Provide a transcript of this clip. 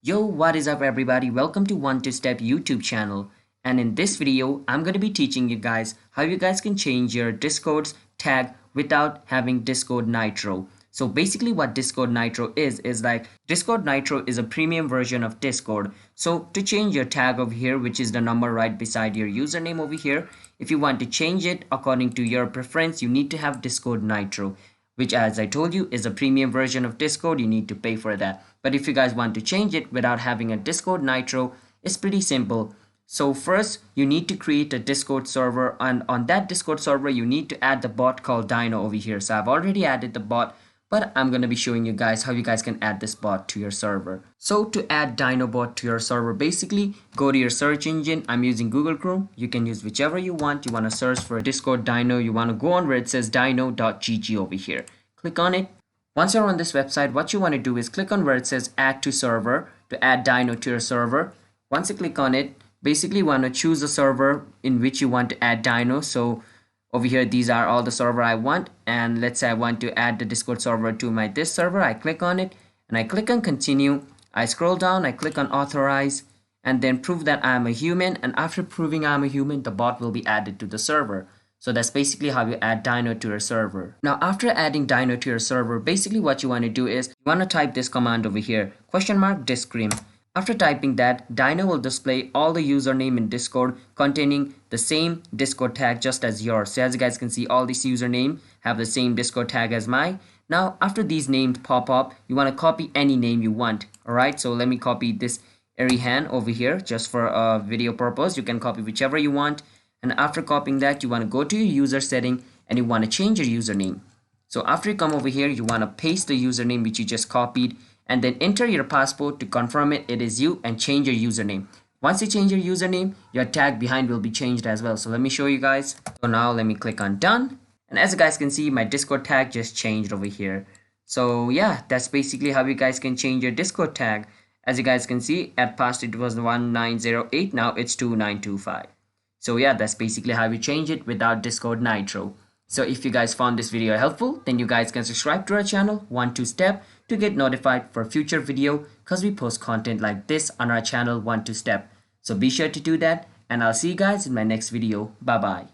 Yo, what is up everybody? Welcome to One to Step YouTube channel. And in this video, I'm going to be teaching you guys how you guys can change your Discord's tag without having Discord Nitro. So basically what Discord Nitro is like Discord Nitro is a premium version of Discord. So to change your tag over here, which is the number right beside your username over here, if you want to change it according to your preference, you need to have Discord Nitro, which as I told you is a premium version of Discord. You need to pay for that. But if you guys want to change it without having a Discord Nitro, it's pretty simple. So first you need to create a Discord server, and on that Discord server you need to add the bot called Dyno over here. So I've already added the bot, but I'm going to be showing you guys how you guys can add this bot to your server. So to add Dyno bot to your server, basically go to your search engine. I'm using Google Chrome. You can use whichever you want. You want to search for Discord Dyno. You want to go on where it says dyno.gg over here. Click on it. Once you're on this website, what you want to do is click on where it says add to server to add Dyno to your server. Once you click on it, basically you want to choose a server in which you want to add Dyno. So over here, these are all the server I want, and let's say I want to add the Discord server to my this server. I click on it and I click on continue. I scroll down, I click on authorize, and then prove that I'm a human. And after proving I'm a human, the bot will be added to the server. So that's basically how you add Dyno to your server. Now after adding Dyno to your server, basically what you want to do is you want to type this command over here, !discrim. After typing that, Dyno will display all the username in Discord containing the same Discord tag just as yours. So as you guys can see, all these username have the same Discord tag as mine. Now after these names pop up, you want to copy any name you want. Alright, so let me copy this Arihan over here just for a video purpose. You can copy whichever you want. And after copying that, you want to go to your user setting and you want to change your username. So after you come over here, you want to paste the username which you just copied, and then enter your password to confirm it is you, and change your username. Once you change your username, your tag behind will be changed as well. So let me show you guys. So now let me click on done. And as you guys can see, my Discord tag just changed over here. So yeah, that's basically how you guys can change your Discord tag. As you guys can see, at past it was 1908, now it's 2925. So yeah, that's basically how you change it without Discord Nitro. So if you guys found this video helpful, then you guys can subscribe to our channel, One to Step, to get notified for future video, because we post content like this on our channel, One to Step. So be sure to do that, and I'll see you guys in my next video. Bye bye.